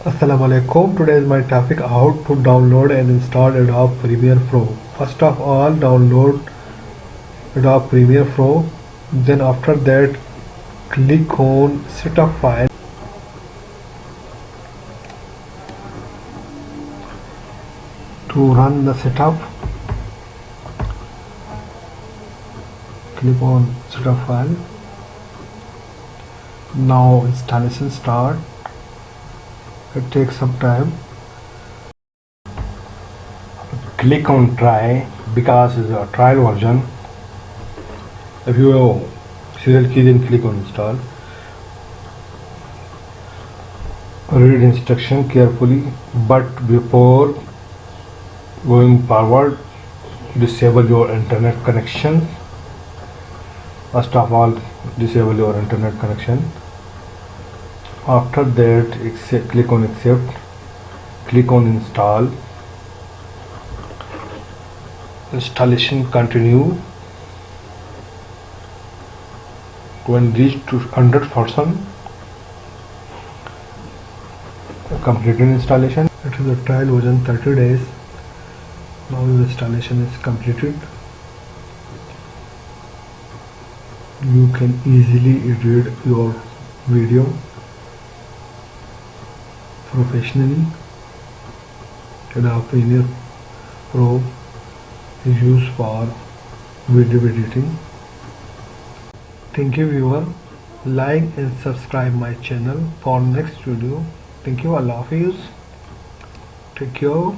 Assalamualaikum. Today is my topic how to download and install Adobe Premiere Pro. First of all, download Adobe Premiere Pro. Then after that, click on setup file. To run the setup, click on setup file. Now installation start. It takes some time. Click on try because it's a trial version. If you have serial key, then click on install. Read instruction carefully, but before going forward, disable your internet connection. First of all, disable your internet connection. After that, click on accept, click on install. Installation continue. When reach to 100%, completed installation. It is a trial version 30 days. Now the installation is completed. You can easily edit your video professionally. Adobe Premiere Pro is used for video editing. Thank you viewer. Like and subscribe my channel for next video. Thank you. Allah Hafiz. Take care.